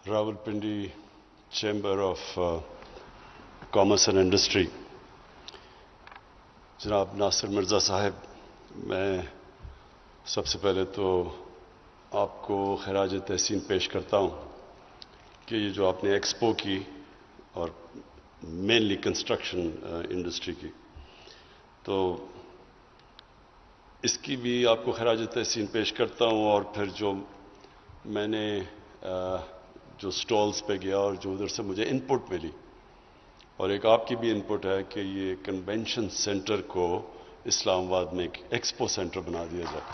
Rawalpindi chamber of commerce and industry, جناب ناصر مرزا صاحب، میں سب سے پہلے تو آپ کو خراج تحسین پیش کرتا ہوں کہ یہ جو آپ نے ایکسپو کی اور مینلی کنسٹرکشن انڈسٹری کی، تو اس کی بھی آپ کو خراج تحسین پیش کرتا ہوں. اور پھر جو میں نے جو سٹالز پہ گیا اور جو ادھر سے مجھے ان پٹ ملی، اور ایک آپ کی بھی ان پٹ ہے کہ یہ کنونشن سینٹر کو اسلام آباد میں ایک ایکسپو سینٹر بنا دیا جائے.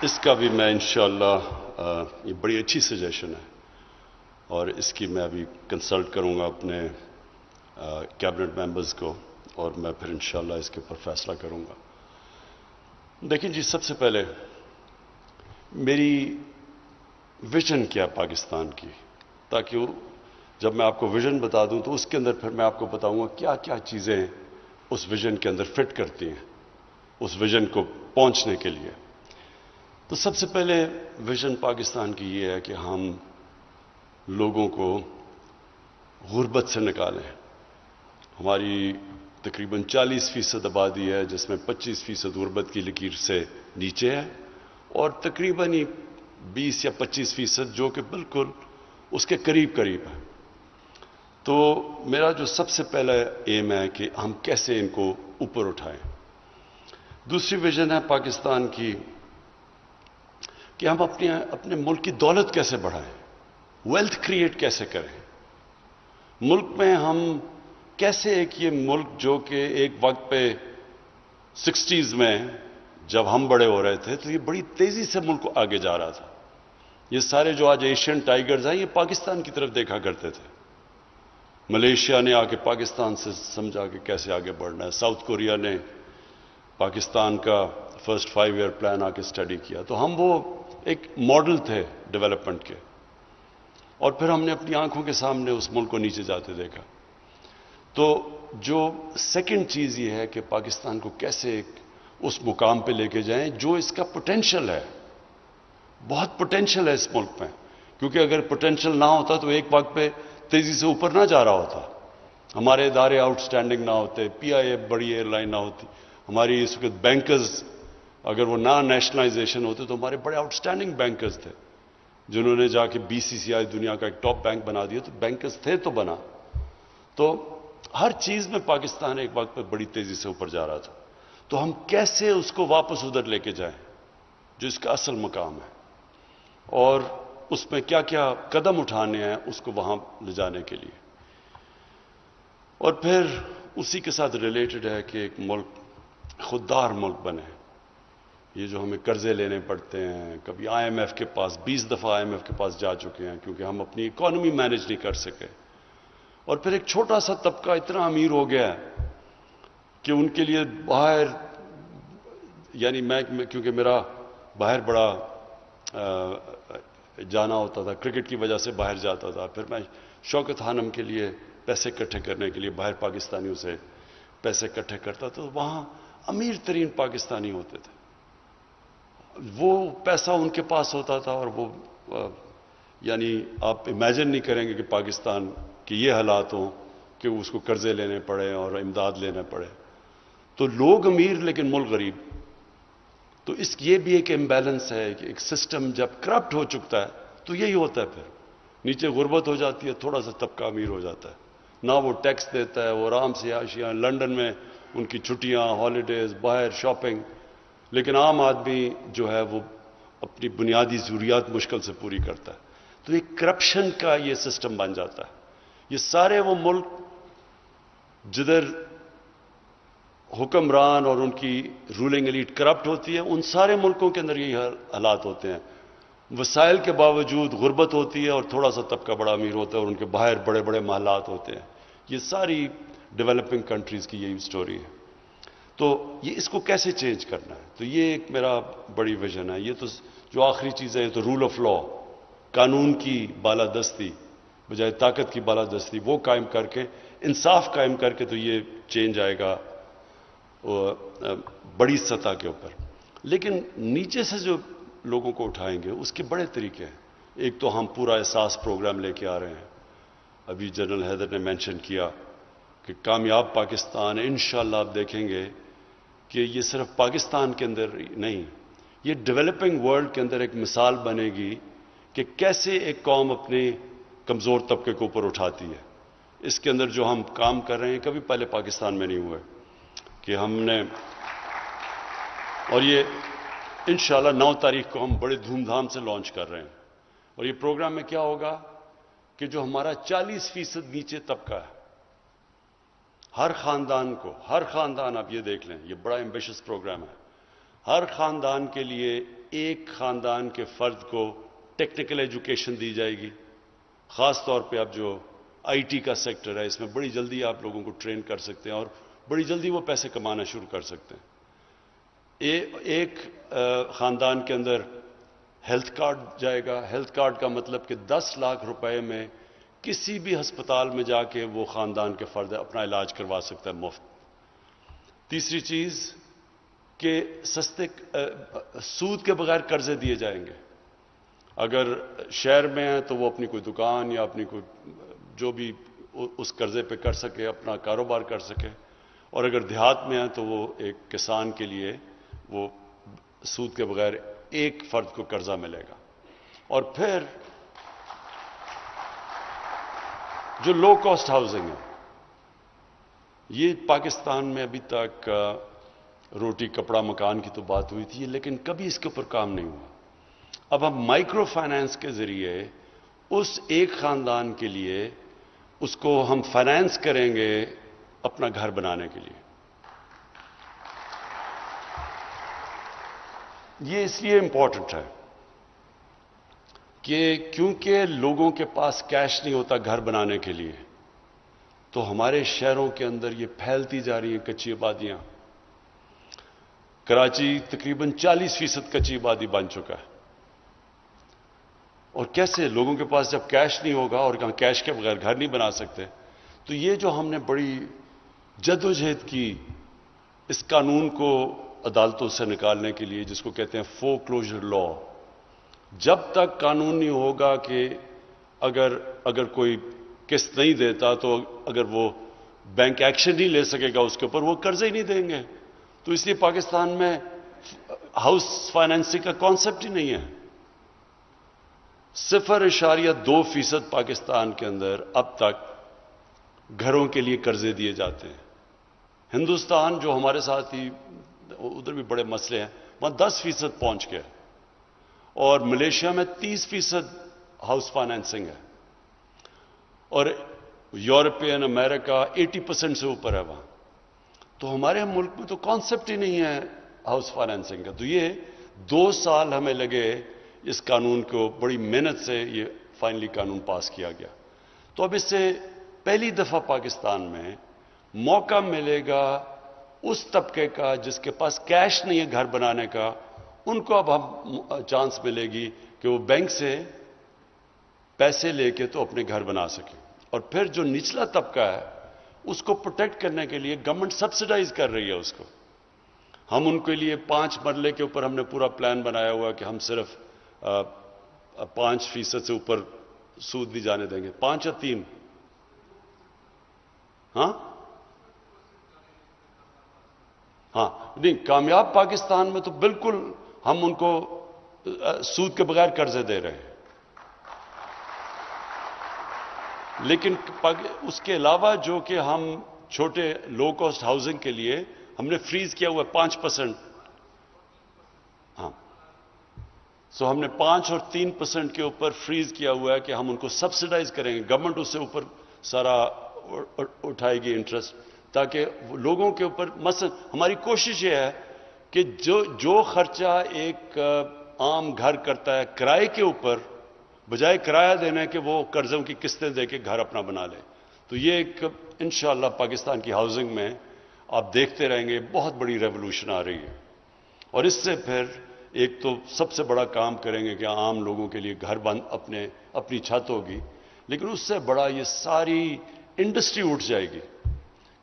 اس کا بھی میں انشاءاللہ یہ بڑی اچھی سجیشن ہے اور اس کی میں ابھی کنسلٹ کروں گا اپنے کیبنٹ ممبرز کو اور میں پھر انشاءاللہ اس کے اوپر فیصلہ کروں گا. دیکھیں جی، سب سے پہلے میری ویژن کیا پاکستان کی، تاکہ جب میں آپ کو ویژن بتا دوں تو اس کے اندر پھر میں آپ کو بتاؤں گا کیا کیا چیزیں اس ویژن کے اندر فٹ کرتی ہیں اس ویژن کو پہنچنے کے لیے. تو سب سے پہلے ویژن پاکستان کی یہ ہے کہ ہم لوگوں کو غربت سے نکالیں. ہماری تقریباً 40% آبادی ہے جس میں 25% غربت کی لکیر سے نیچے ہے اور تقریباً 20 یا 25% جو کہ بالکل اس کے قریب ہے. تو میرا جو سب سے پہلا ایم ہے کہ ہم کیسے ان کو اوپر اٹھائیں. دوسری ویژن ہے پاکستان کی کہ ہم اپنے ملک کی دولت کیسے بڑھائیں، ویلتھ کریٹ کیسے کریں. ملک میں ہم کیسے یہ ملک جو کہ ایک وقت پہ 60s میں جب ہم بڑے ہو رہے تھے تو یہ بڑی تیزی سے ملک آگے جا رہا تھا. یہ سارے جو آج ایشین ٹائیگرز ہیں یہ پاکستان کی طرف دیکھا کرتے تھے. ملیشیا نے آ کے پاکستان سے سمجھا کہ کیسے آگے بڑھنا ہے. ساؤتھ کوریا نے پاکستان کا فرسٹ 5 ایئر پلان آ کے اسٹڈی کیا. تو ہم وہ ایک ماڈل تھے ڈیولپمنٹ کے، اور پھر ہم نے اپنی آنکھوں کے سامنے اس ملک کو نیچے جاتے دیکھا. تو جو سیکنڈ چیز یہ ہے کہ پاکستان کو کیسے اس مقام پہ لے کے جائیں جو اس کا پوٹینشل ہے. بہت پوٹینشل ہے اس ملک میں، کیونکہ اگر پوٹینشل نہ ہوتا تو ایک وقت پہ تیزی سے اوپر نہ جا رہا ہوتا. ہمارے ادارے آؤٹ اسٹینڈنگ نہ ہوتے، پی آئی اے بڑی ایئر لائن نہ ہوتی، ہماری اس وقت بینکرز اگر وہ نہ نیشنلائزیشن ہوتے تو ہمارے بڑے آؤٹ اسٹینڈنگ بینکرز تھے جنہوں نے جا کے BCCI دنیا کا ایک ٹاپ بینک بنا دیا. تو بینکرز تھے تو بنا. تو ہر چیز میں پاکستان ایک وقت پہ بڑی تیزی سے اوپر جا رہا تھا. تو ہم کیسے اس کو واپس ادھر لے کے جائیں جو اس کا اصل مقام ہے، اور اس میں کیا کیا قدم اٹھانے ہیں اس کو وہاں لے جانے کے لیے. اور پھر اسی کے ساتھ ریلیٹڈ ہے کہ ایک ملک خوددار ملک بنے. یہ جو ہمیں قرضے لینے پڑتے ہیں، کبھی IMF کے پاس 20 دفعہ IMF کے پاس جا چکے ہیں کیونکہ ہم اپنی اکانومی مینج نہیں کر سکے. اور پھر ایک چھوٹا سا طبقہ اتنا امیر ہو گیا ہے کہ ان کے لیے باہر، یعنی میں کیونکہ میرا باہر بڑا جانا ہوتا تھا، کرکٹ کی وجہ سے باہر جاتا تھا. پھر میں شوکت خانم کے لیے پیسے اکٹھے کرنے کے لیے باہر پاکستانیوں سے پیسے اکٹھے کرتا. تو وہاں امیر ترین پاکستانی ہوتے تھے. وہ پیسہ ان کے پاس ہوتا تھا اور وہ یعنی آپ امیجن نہیں کریں گے کہ پاکستان کے یہ حالات ہوں کہ اس کو قرضے لینے پڑے اور امداد لینے پڑے. تو لوگ امیر لیکن ملک غریب. تو یہ بھی ایک امبیلنس ہے کہ ایک سسٹم جب کرپٹ ہو چکتا ہے تو یہی ہوتا ہے. پھر نیچے غربت ہو جاتی ہے، تھوڑا سا طبقہ امیر ہو جاتا ہے، نہ وہ ٹیکس دیتا ہے، وہ آرام سے عیاشیاں، لنڈن میں ان کی چھٹیاں، ہالیڈیز، باہر شاپنگ. لیکن عام آدمی جو ہے وہ اپنی بنیادی ضروریات مشکل سے پوری کرتا ہے. تو ایک کرپشن کا یہ سسٹم بن جاتا ہے. یہ سارے وہ ملک جدھر حکمران اور ان کی رولنگ ایلیٹ کرپٹ ہوتی ہے، ان سارے ملکوں کے اندر یہی حالات ہوتے ہیں. وسائل کے باوجود غربت ہوتی ہے اور تھوڑا سا طبقہ بڑا امیر ہوتا ہے اور ان کے باہر بڑے بڑے محلات ہوتے ہیں. یہ ساری ڈیولپنگ کنٹریز کی یہی سٹوری ہے. تو یہ اس کو کیسے چینج کرنا ہے، تو یہ ایک میرا بڑی ویژن ہے. یہ تو جو آخری چیز ہے تو رول آف لا، قانون کی بالادستی بجائے طاقت کی بالادستی، وہ قائم کر کے، انصاف قائم کر کے تو یہ چینج آئے گا بڑی سطح کے اوپر. لیکن نیچے سے جو لوگوں کو اٹھائیں گے اس کے بڑے طریقے ہیں. ایک تو ہم پورا احساس پروگرام لے کے آ رہے ہیں. ابھی جنرل حیدر نے مینشن کیا کہ کامیاب پاکستان انشاءاللہ آپ دیکھیں گے کہ یہ صرف پاکستان کے اندر نہیں، یہ ڈیولپنگ ورلڈ کے اندر ایک مثال بنے گی کہ کیسے ایک قوم اپنے کمزور طبقے کو اوپر اٹھاتی ہے. اس کے اندر جو ہم کام کر رہے ہیں کبھی پہلے پاکستان میں نہیں ہوا کہ ہم نے، اور یہ انشاءاللہ 9 تاریخ کو ہم بڑے دھوم دھام سے لانچ کر رہے ہیں. اور یہ پروگرام میں کیا ہوگا کہ جو ہمارا 40% نیچے طبقہ ہے، ہر خاندان کو، ہر خاندان آپ یہ دیکھ لیں، یہ بڑا ایمبیشس پروگرام ہے. ہر خاندان کے لیے ایک خاندان کے فرد کو ٹیکنیکل ایجوکیشن دی جائے گی. خاص طور پہ اب جو آئی ٹی کا سیکٹر ہے اس میں بڑی جلدی آپ لوگوں کو ٹرین کر سکتے ہیں اور بڑی جلدی وہ پیسے کمانا شروع کر سکتے ہیں. ایک خاندان کے اندر ہیلتھ کارڈ جائے گا. ہیلتھ کارڈ کا مطلب کہ 10 لاکھ روپے میں کسی بھی ہسپتال میں جا کے وہ خاندان کے فرد اپنا علاج کروا سکتا ہے مفت. تیسری چیز کہ سستے سود کے بغیر قرضے دیے جائیں گے. اگر شہر میں ہیں تو وہ اپنی کوئی دکان یا اپنی کوئی جو بھی اس قرضے پہ کر سکے، اپنا کاروبار کر سکے. اور اگر دیہات میں ہیں تو وہ ایک کسان کے لیے وہ سود کے بغیر ایک فرد کو قرضہ ملے گا. اور پھر جو لو کاسٹ ہاؤسنگ ہے، یہ پاکستان میں ابھی تک روٹی کپڑا مکان کی تو بات ہوئی تھی لیکن کبھی اس کے اوپر کام نہیں ہوا. اب ہم مائکرو فائنانس کے ذریعے اس ایک خاندان کے لیے اس کو ہم فائنانس کریں گے اپنا گھر بنانے کے لیے. یہ اس لیے امپورٹنٹ ہے کہ کیونکہ لوگوں کے پاس کیش نہیں ہوتا گھر بنانے کے لیے، تو ہمارے شہروں کے اندر یہ پھیلتی جا رہی ہیں کچی آبادیاں. کراچی تقریباً 40% کچی آبادی بن چکا ہے. اور کیسے لوگوں کے پاس جب کیش نہیں ہوگا اور کیش کے بغیر گھر نہیں بنا سکتے، تو یہ جو ہم نے بڑی جدوجہد کی اس قانون کو عدالتوں سے نکالنے کے لیے، جس کو کہتے ہیں فور کلوجر لا، جب تک قانون نہیں ہوگا کہ اگر کوئی قسط نہیں دیتا تو اگر وہ بینک ایکشن نہیں لے سکے گا اس کے اوپر، وہ قرضے ہی نہیں دیں گے. تو اس لیے پاکستان میں ہاؤس فائنینسنگ کا کانسیپٹ ہی نہیں ہے. 0.2% پاکستان کے اندر اب تک گھروں کے لیے قرضے دیے جاتے ہیں. ہندوستان جو ہمارے ساتھ ہی ادھر بھی بڑے مسئلے ہیں، وہاں 10% پہنچ گئے. اور ملیشیا میں 30% ہاؤس فائنینسنگ ہے. اور یورپین امریکہ 80% سے اوپر ہے وہاں. تو ہمارے ملک میں تو کانسیپٹ ہی نہیں ہے ہاؤس فائنینسنگ کا. تو یہ 2 سال ہمیں لگے اس قانون کو، بڑی محنت سے یہ فائنلی قانون پاس کیا گیا. تو اب اس سے پہلی دفعہ پاکستان میں موقع ملے گا اس طبقے کا جس کے پاس کیش نہیں ہے گھر بنانے کا، ان کو اب ہم چانس ملے گی کہ وہ بینک سے پیسے لے کے تو اپنے گھر بنا سکیں. اور پھر جو نچلا طبقہ ہے اس کو پروٹیکٹ کرنے کے لیے گورنمنٹ سبسڈائز کر رہی ہے اس کو. ہم ان کے لیے 5 مرلے کے اوپر ہم نے پورا پلان بنایا ہوا کہ ہم صرف 5% سے اوپر سود نہیں جانے دیں گے. 5 یا 3؟ ہاں نہیں، کامیاب پاکستان میں تو بالکل ہم ان کو سود کے بغیر قرضے دے رہے ہیں. لیکن اس کے علاوہ جو کہ ہم چھوٹے لو کاسٹ ہاؤسنگ کے لیے ہم نے فریز کیا ہوا ہے 5%. ہاں، سو ہم نے 5 اور 3% کے اوپر فریز کیا ہوا ہے کہ ہم ان کو سبسڈائز کریں گے. گورنمنٹ اس سے اوپر سارا اٹھائے گی انٹرسٹ، تاکہ لوگوں کے اوپر مثلا ہماری کوشش یہ ہے کہ جو خرچہ ایک عام گھر کرتا ہے کرائے کے اوپر، بجائے کرایہ دینے کہ وہ قرضوں کی قسطیں دے کے گھر اپنا بنا لے. تو یہ ایک انشاءاللہ پاکستان کی ہاؤسنگ میں آپ دیکھتے رہیں گے بہت بڑی ریولوشن آ رہی ہے. اور اس سے پھر ایک تو سب سے بڑا کام کریں گے کہ عام لوگوں کے لیے گھر بند اپنی چھت ہوگی. لیکن اس سے بڑا یہ ساری انڈسٹری اٹھ جائے گی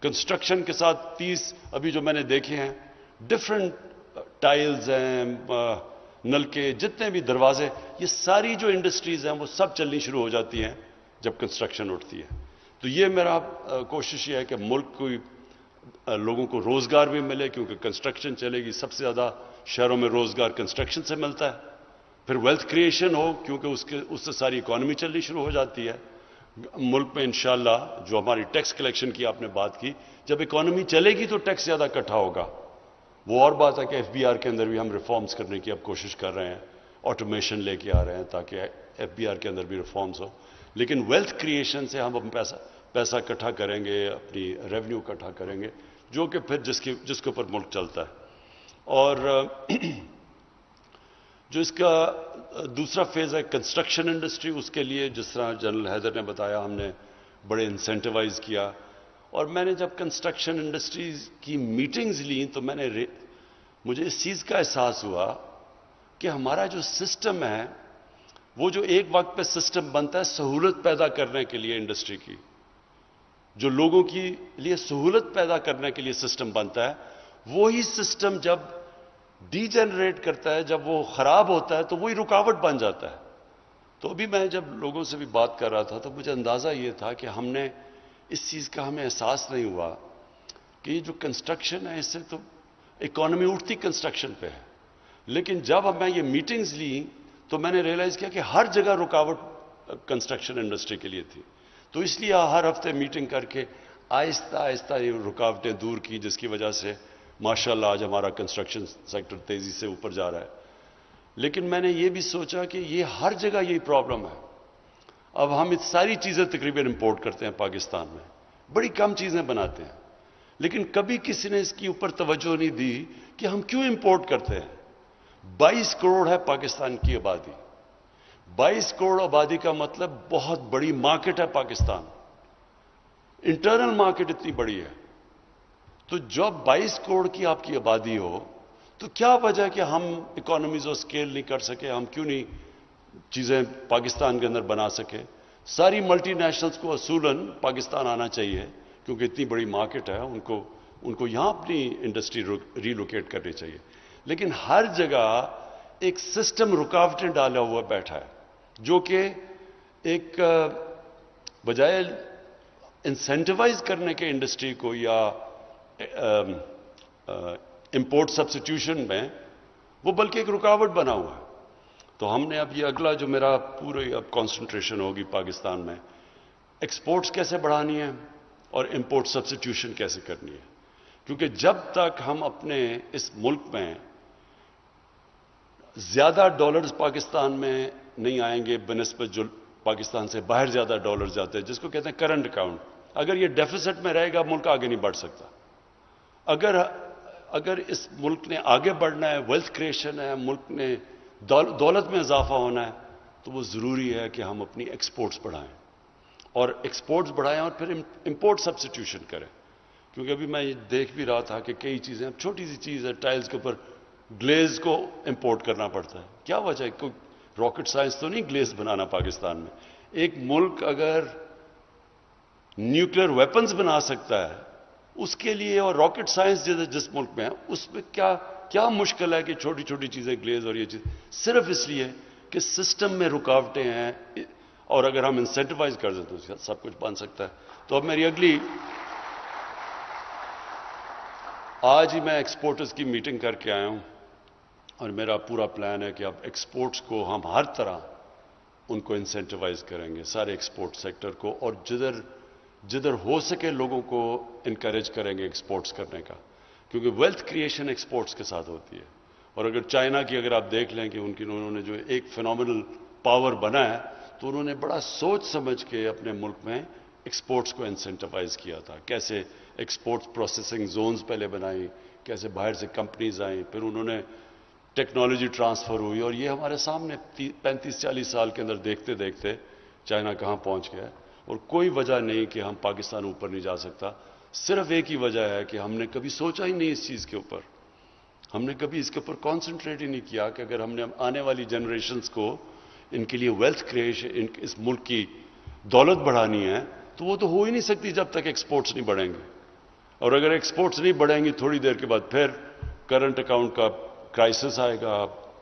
کنسٹرکشن کے ساتھ. 30 ابھی جو میں نے دیکھے ہیں ڈفرنٹ ٹائلز ہیں، نل کے جتنے بھی دروازے، یہ ساری جو انڈسٹریز ہیں وہ سب چلنی شروع ہو جاتی ہیں جب کنسٹرکشن اٹھتی ہے. تو یہ میرا کوشش یہ ہے کہ ملک کو لوگوں کو روزگار بھی ملے، کیونکہ کنسٹرکشن چلے گی. سب سے زیادہ شہروں میں روزگار کنسٹرکشن سے ملتا ہے. پھر ویلتھ کریشن ہو، کیونکہ اس سے ساری اکانومی چلنی شروع ہو جاتی ہے. ملک میں انشاءاللہ جو ہماری ٹیکس کلیکشن کی آپ نے بات کی، جب اکانومی چلے گی تو ٹیکس زیادہ اکٹھا ہوگا. وہ اور بات ہے کہ ایف بی آر کے اندر بھی ہم ریفارمز کرنے کی اب کوشش کر رہے ہیں، آٹومیشن لے کے آ رہے ہیں تاکہ ایف بی آر کے اندر بھی ریفارمز ہو. لیکن ویلتھ کریشن سے ہم پیسہ اکٹھا کریں گے، اپنی ریونیو اکٹھا کریں گے، جو کہ پھر جس کے اوپر ملک چلتا ہے. اور جو اس کا دوسرا فیز ہے کنسٹرکشن انڈسٹری، اس کے لیے جس طرح جنرل حیدر نے بتایا، ہم نے بڑے انسینٹیوائز کیا. اور میں نے جب کنسٹرکشن انڈسٹریز کی میٹنگز لیں تو مجھے اس چیز کا احساس ہوا کہ ہمارا جو سسٹم ہے، وہ جو ایک وقت پہ سسٹم بنتا ہے سہولت پیدا کرنے کے لیے انڈسٹری کی، جو لوگوں کے لیے سہولت پیدا کرنے کے لیے سسٹم بنتا ہے، وہی سسٹم جب ڈی جنریٹ کرتا ہے، جب وہ خراب ہوتا ہے تو وہی رکاوٹ بن جاتا ہے. تو ابھی میں جب لوگوں سے بھی بات کر رہا تھا تو مجھے اندازہ یہ تھا کہ ہم نے اس چیز کا ہمیں احساس نہیں ہوا کہ یہ جو کنسٹرکشن ہے، اس سے تو اکانومی اٹھتی کنسٹرکشن پہ ہے. لیکن جب میں یہ میٹنگز لی تو میں نے ریئلائز کیا کہ ہر جگہ رکاوٹ کنسٹرکشن انڈسٹری کے لیے تھی. تو اس لیے ہر ہفتے میٹنگ کر کے آہستہ آہستہ یہ رکاوٹیں دور کی، جس کی وجہ سے ماشاءاللہ آج ہمارا کنسٹرکشن سیکٹر تیزی سے اوپر جا رہا ہے. لیکن میں نے یہ بھی سوچا کہ یہ ہر جگہ یہی پرابلم ہے. اب ہم ساری چیزیں تقریباً امپورٹ کرتے ہیں پاکستان میں، بڑی کم چیزیں بناتے ہیں، لیکن کبھی کسی نے اس کی اوپر توجہ نہیں دی کہ ہم کیوں امپورٹ کرتے ہیں. 22 کروڑ ہے پاکستان کی آبادی. 22 کروڑ آبادی کا مطلب بہت بڑی مارکیٹ ہے پاکستان. انٹرنل مارکیٹ اتنی بڑی ہے. تو جب 22 کروڑ کی آپ کی آبادی ہو تو کیا وجہ کہ ہم اکانومیز آف اسکیل نہیں کر سکے؟ ہم کیوں نہیں چیزیں پاکستان کے اندر بنا سکے؟ ساری ملٹی نیشنلز کو اصولاً پاکستان آنا چاہیے، کیونکہ اتنی بڑی مارکیٹ ہے. ان کو یہاں اپنی انڈسٹری ریلوکیٹ کرنی چاہیے. لیکن ہر جگہ ایک سسٹم رکاوٹیں ڈالا ہوا بیٹھا ہے، جو کہ ایک بجائے انسینٹیوائز کرنے کے انڈسٹری کو یا امپورٹ سبسٹیوشن میں، وہ بلکہ ایک رکاوٹ بنا ہوا ہے. تو ہم نے اب یہ اگلا جو میرا پورے اب کانسنٹریشن ہوگی پاکستان میں، ایکسپورٹس کیسے بڑھانی ہے اور امپورٹ سبسٹیوشن کیسے کرنی ہے. کیونکہ جب تک ہم اپنے اس ملک میں زیادہ ڈالرز پاکستان میں نہیں آئیں گے بنسبت جو پاکستان سے باہر زیادہ ڈالرز جاتے ہیں، جس کو کہتے ہیں کرنٹ اکاؤنٹ، اگر یہ ڈیفیسٹ میں رہے گا ملک آگے نہیں بڑھ سکتا. اگر اس ملک نے آگے بڑھنا ہے، ویلتھ کریشن ہے، ملک نے دولت میں اضافہ ہونا ہے، تو وہ ضروری ہے کہ ہم اپنی ایکسپورٹس بڑھائیں اور ایکسپورٹس بڑھائیں اور پھر امپورٹ سبسٹیوشن کریں. کیونکہ ابھی میں یہ دیکھ بھی رہا تھا کہ کئی چیزیں، اب چھوٹی سی چیز ہے، ٹائلز کے اوپر گلیز کو امپورٹ کرنا پڑتا ہے. کیا وجہ ہے؟ کوئی راکٹ سائنس تو نہیں گلیز بنانا پاکستان میں. ایک ملک اگر نیوکلیر ویپنز بنا سکتا ہے اس کے لیے، اور راکٹ سائنس جس ملک میں ہے اس میں کیا مشکل ہے کہ چھوٹی چھوٹی چیزیں گلیز اور یہ چیز، صرف اس لیے کہ سسٹم میں رکاوٹیں ہیں. اور اگر ہم انسینٹیوائز کر دیں تو سب کچھ بن سکتا ہے. تو اب میری اگلی، آج ہی میں ایکسپورٹرز کی میٹنگ کر کے آیا ہوں اور میرا پورا پلان ہے کہ اب ایکسپورٹس کو ہم ہر طرح ان کو انسینٹیوائز کریں گے، سارے ایکسپورٹ سیکٹر کو، اور جدھر ہو سکے لوگوں کو انکریج کریں گے ایکسپورٹس کرنے کا. کیونکہ ویلتھ کریشن ایکسپورٹس کے ساتھ ہوتی ہے. اور اگر چائنا کی اگر آپ دیکھ لیں کہ انہوں نے جو ایک فینومینل پاور بنا ہے، تو انہوں نے بڑا سوچ سمجھ کے اپنے ملک میں ایکسپورٹس کو انسینٹیوائز کیا تھا. کیسے ایکسپورٹس پروسیسنگ زونز پہلے بنائی، کیسے باہر سے کمپنیز آئیں، پھر انہوں نے ٹیکنالوجی ٹرانسفر ہوئی، اور یہ ہمارے سامنے 35-40 سال کے اندر دیکھتے دیکھتے چائنا کہاں پہنچ گیا. اور کوئی وجہ نہیں کہ ہم پاکستان اوپر نہیں جا سکتا. صرف ایک ہی وجہ ہے کہ ہم نے کبھی سوچا ہی نہیں اس چیز کے اوپر، ہم نے کبھی اس کے اوپر کانسنٹریٹ ہی نہیں کیا کہ اگر ہم نے آنے والی جنریشنز کو ان کے لیے ویلتھ کریشن، اس ملک کی دولت بڑھانی ہے، تو وہ تو ہو ہی نہیں سکتی جب تک ایکسپورٹس نہیں بڑھیں گے. اور اگر ایکسپورٹس نہیں بڑھیں گی، تھوڑی دیر کے بعد پھر کرنٹ اکاؤنٹ کا کرائسس آئے گا،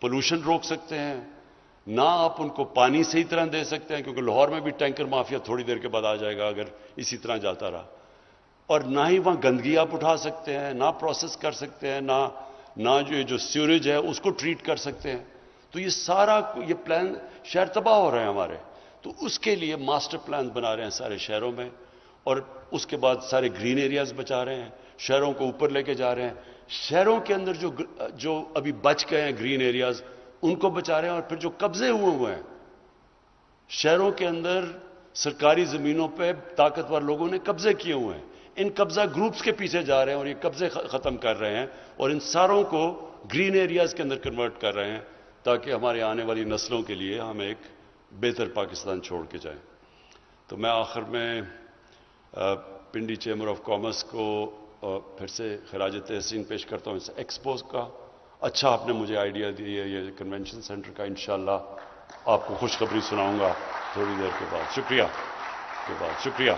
پولوشن روک سکتے ہیں، نہ آپ ان کو پانی صحیح طرح دے سکتے ہیں، کیونکہ لاہور میں بھی ٹینکر مافیا تھوڑی دیر کے بعد آ جائے گا اگر اسی طرح جاتا رہا، اور نہ ہی وہاں گندگی آپ اٹھا سکتے ہیں، نہ پروسیس کر سکتے ہیں، نہ جو سیوریج ہے اس کو ٹریٹ کر سکتے ہیں. تو یہ سارا یہ پلان شہر تباہ ہو رہے ہیں ہمارے. تو اس کے لیے ماسٹر پلان بنا رہے ہیں سارے شہروں میں، اور اس کے بعد سارے گرین ایریاز بچا رہے ہیں، شہروں کو اوپر لے کے جا رہے ہیں. شہروں کے اندر جو ابھی بچ گئے ہیں گرین ایریاز ان کو بچا رہے ہیں، اور پھر جو قبضے ہوئے ہیں شہروں کے اندر سرکاری زمینوں پہ طاقتور لوگوں نے قبضے کیے ہوئے ہیں، ان قبضہ گروپس کے پیچھے جا رہے ہیں اور یہ قبضے ختم کر رہے ہیں اور ان ساروں کو گرین ایریاز کے اندر کنورٹ کر رہے ہیں تاکہ ہمارے آنے والی نسلوں کے لیے ہم ایک بہتر پاکستان چھوڑ کے جائیں. تو میں آخر میں پنڈی چیمبر آف کامرس کو پھر سے خراج تحسین پیش کرتا ہوں اس ایکسپوز کا. اچھا آپ نے مجھے آئیڈیا دی ہے یہ کنونشن سینٹر کا، انشاءاللہ آپ کو خوشخبری سناؤں گا تھوڑی دیر کے بعد. شکریہ.